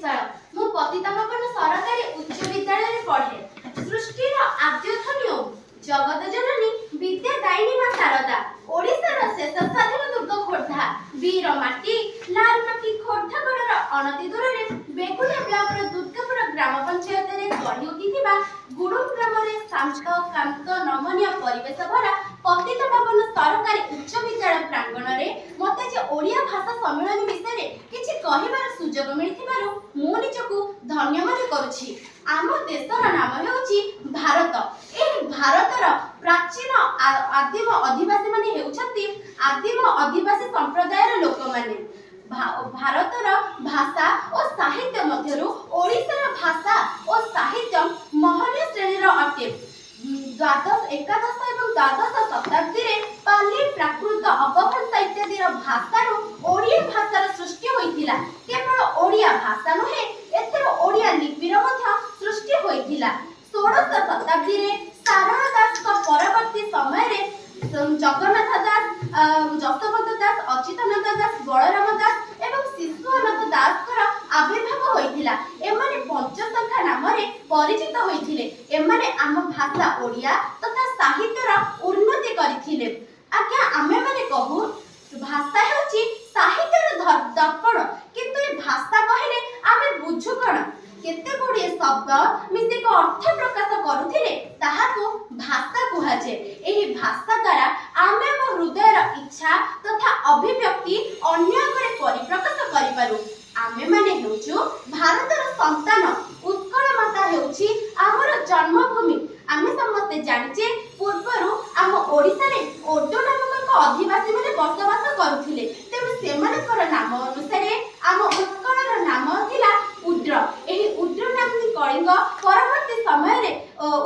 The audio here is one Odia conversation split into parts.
ବିଶାଳ। ମୁଁ ପତିତପାବନ ସରକାରୀ ଉଚ୍ଚ ବିଦ୍ୟାଳୟରେ ପଢେ। ସୃଷ୍ଟିର ଆଦ୍ୟଧନ୍ୟ ଜଗତ ଜନନୀ ବିଦ୍ୟା ଦାୟିନୀ ମା ଶାରଦା। ଓଡ଼ିଶାର ଶେଷ ସ୍ୱାଧୀନ ଦୁର୍ଗ ଖୋର୍ଦ୍ଧା। ବୀର ମାଟି ଲାଲ ମାଟି ଖୋର୍ଦ୍ଧା ଗଡ଼ର ଅନତି ଦୂରରେ ବେଗୁନିଆ ବ୍ଲକର ଦୁର୍ଗାପୁର ଗ୍ରାମ ପଞ୍ଚାୟତରେ ଗଢ଼ି ଉଠିଥିବା ଗୁଡୁମ ଗ୍ରାମରେ ଶାନ୍ତ କାନ୍ତ ନମନୀୟ ପରିବେଶ ଭରା ପତିତପାବନ ସରକାରୀ ଉଚ୍ଚ ବିଦ୍ୟାଳୟ ପ୍ରାଙ୍ଗଣରେ ମୋତେ ଯେ ଓଡ଼ିଆ ଭାଷା ସମ୍ମିଳନୀ ବିଷୟରେ କିଛି କହିବାର ସୁଯୋଗ ମିଳିଥିବାରୁ ମୁଁ ନିଜକୁ ଧନ୍ୟ ମନେ କରୁଛି। ଆମ ଦେଶର ନାମ ହେଉଛି ଭାରତ। ଏହି ଭାରତର ପ୍ରାଚୀନ ଆଦିମ ଅଧିବାସୀ ମାନେ ହେଉଛନ୍ତି ଆଦିମ ଅଧିବାସୀ ସମ୍ପ୍ରଦାୟର ଲୋକମାନେ। ଭାରତର ଭାଷା ଓ ସାହିତ୍ୟ ମଧ୍ୟରୁ ଓଡ଼ିଶାର ଭାଷା ଓ ସାହିତ୍ୟ ମହନୀୟ ଶ୍ରେଣୀର ଅଟେ। ଏକାଦଶ ଏବଂ ଦ୍ୱାଦଶ ଶତାବ୍ଦୀରେ ପାଲି ପ୍ରାକୃତ ଅପଭ୍ରଂଶ ଇତ୍ୟାଦିର ଭାଷାରୁ ଓଡ଼ିଆ ଭାଷାର ସୃଷ୍ଟି ହୋଇଥିଲା। କେବଳ ଓଡ଼ିଆ ଭାଷା ନୁହେଁ, ଏଥିରୁ ଓଡ଼ିଆ ଲିପିର ମଧ୍ୟ ସୃଷ୍ଟି ହୋଇଥିଲା। ଷୋଡ଼ଶ ଶତାବ୍ଦୀରେ ସାରଳା ଦାସଙ୍କ ପରବର୍ତ୍ତୀ ସମୟରେ ଜଗନ୍ନାଥ ଦାସ, ଯଶୋବନ୍ତ ଦାସ, ଅଚ୍ୟୁତାନନ୍ଦ ଦାସ, ବଳରାମ ଦାସ ଏବଂ ଶିଶୁନାଥ ଦାସଙ୍କର ଆବିର୍ଭାବ ହୋଇଥିଲା। ଏମାନେ ପଞ୍ଚସଖା ନାମରେ ପରିଚିତ ହୋଇଥିଲେ। ଏମାନେ ଆମ ଭାଷା ଓଡ଼ିଆ ତଥା ସାହିତ୍ୟର ଉନ୍ନତି କରିଥିଲେ। ଆଜ୍ଞା, ଆମେମାନେ କହୁ ଭାଷା ହେଉଛି ସାହିତ୍ୟର ଦର୍ପଣ, କିନ୍ତୁ ଏ ଭାଷା କହିଲେ ଆମେ ବୁଝୁ କ'ଣ? କେତେ ଗୁଡ଼ିଏ ଶବ୍ଦ ମିଶି ଏକ ଅର୍ଥ ପ୍ରକାଶ କରୁଥିଲେ ତାହାକୁ ଭାଷା କୁହାଯାଏ। ଏହି ଭାଷା ଦ୍ୱାରା ଆମେ ଆମ ହୃଦୟର ଇଚ୍ଛା ତଥା ଅଭିବ୍ୟକ୍ତି ଅନ୍ୟ ଆଗରେ ପରିପ୍ରକାଶ କରିପାରୁ। ଆମେମାନେ ହେଉଛୁ ଭାରତର ସନ୍ତାନ। ଉତ୍କଳ ମାତା ହେଉଛି ଆମର ଜନ୍ମଭୂମି। ଆମେ ସମସ୍ତେ ଜାଣିଛେ ପୂର୍ବରୁ ଆମ ଓଡ଼ିଶାରେ ଓଡ ନାମକ ଏକ ଅଧିବାସୀ ମାନେ ବସବାସ କରୁଥିଲେ। ତେଣୁ ସେମାନଙ୍କର ନାମ ଅନୁସାରେ ଆମ ଉତ୍କଳର ନାମ ଥିଲା ଉଡ୍ର। ଏହି ଉଡ୍ର ନାମଟି କଳିଙ୍ଗ ପରବର୍ତ୍ତୀ ସମୟରେ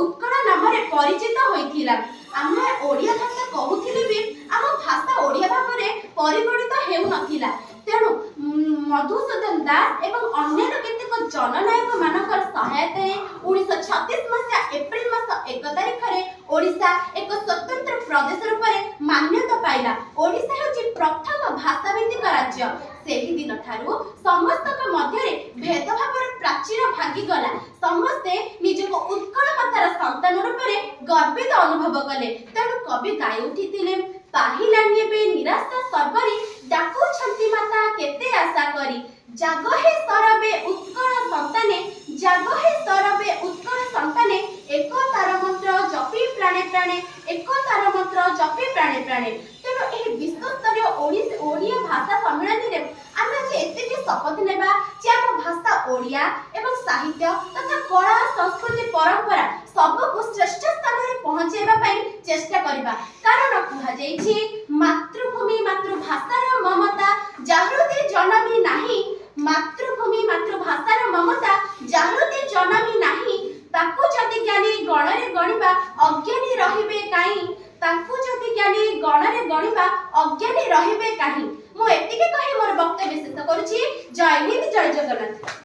ଉତ୍କଳ ନାମରେ ପରିଚିତ ହୋଇଥିଲା। ଆମେ ଓଡ଼ିଆ ଭାଷା କହୁଥିଲେ ବି ଆମ ଭାଷା ଓଡ଼ିଆ ଭାବରେ ପରିଗଣିତ ହେଉନଥିଲା। ତେଣୁ ମଧୁସୂଦନ ଦାସ ଏବଂ ଅନ୍ୟାନ୍ୟ କେତେକ ଜନନାୟକ ମାନଙ୍କର ସହାୟତାରେ 1936 ମସିହା ଏପ୍ରିଲ ମାସ 1 ତାରିଖରେ ଓଡ଼ିଶା ଏକ ସ୍ୱତନ୍ତ୍ର ପ୍ରଦେଶ ରୂପରେ ମାନ୍ୟତା ପାଇଲା। ଓଡ଼ିଶା ହେଉଛି ପ୍ରଥମ ଭାଷାଭିତ୍ତିକ ରାଜ୍ୟ। ସେହି ଦିନ ଠାରୁ ସମସ୍ତଙ୍କ ମଧ୍ୟରେ ଭେଦଭାବର ପ୍ରାଚୀର ଭାଙ୍ଗିଗଲା। ସମସ୍ତେ ନିଜକୁ ଉତ୍କଳ ମାତାର ସନ୍ତାନ ରୂପରେ ଗର୍ବିତ ଅନୁଭବ କଲେ। ତେଣୁ କବି ଗାଇ ଉଠିଥିଲେ, ପାହିଲାଣି ଏବେ ନିରାଶା ସର୍ବରି, ଡାକୁଛନ୍ତି ମାତା କେତେ ଆଶା କରି। ଜାଗ ହେ ସରବେ ଉତ୍କଳ ସନ୍ତାନେ, ଜାଗ ହେ ସରବେ ଉତ୍କଳ ସନ୍ତାନେ, ଏକତାର ମନ୍ତ୍ର ଜପି ପ୍ରାଣେ ପ୍ରାଣେ, ଏକତାର ମନ୍ତ୍ର ଜପି ପ୍ରାଣେ ପ୍ରାଣେ। ତେଣୁ ଏହି ବିଶ୍ୱସ୍ତରୀୟ ଓଡ଼ିଆ ଭାଷା ସମ୍ମିଳନୀରେ ଆମେ ଆଜି ଏତିକି ଶପଥ ନେବା ଯେ ଆମ ଭାଷା ଓଡ଼ିଆ ଏବଂ ସାହିତ୍ୟ ତଥା କଳା ସଂସ୍କୃତି ପରମ୍ପରା ସବୁକୁ ଶ୍ରେଷ୍ଠ ସ୍ଥାନରେ ପହଞ୍ଚାଇବା ପାଇଁ ଚେଷ୍ଟା କରିବା। କାରଣ କୁହାଯାଇଛି ମାତୃଭୂମି ମାତୃଭାଷାର ମମତା ଜାହୃଦେ ଜନମି ନାହିଁ, ମାତୃଭୂମି ମାତୃଭାଷାର ମମତା ଜାହୃଦେ ଜନମି ନାହିଁ। ତାକୁ ଯଦି ଜ୍ଞାନୀ ଗଣରେ ଗଣିବା ଅଜ୍ଞାନୀ ରହିବେ କାହିଁ, ତାକୁ ଯଦି ଜ୍ଞାନୀ ଗଣରେ ଗଣିବା ଅଜ୍ଞାନୀ ରହିବେ କାହିଁ। ମୁଁ ଏତିକି କହି ମୋର ବକ୍ତବ୍ୟ ଶେଷ କରୁଛି। ଜୟ ହିନ୍ଦ, ଜୟ ଜଗନ୍ନାଥ।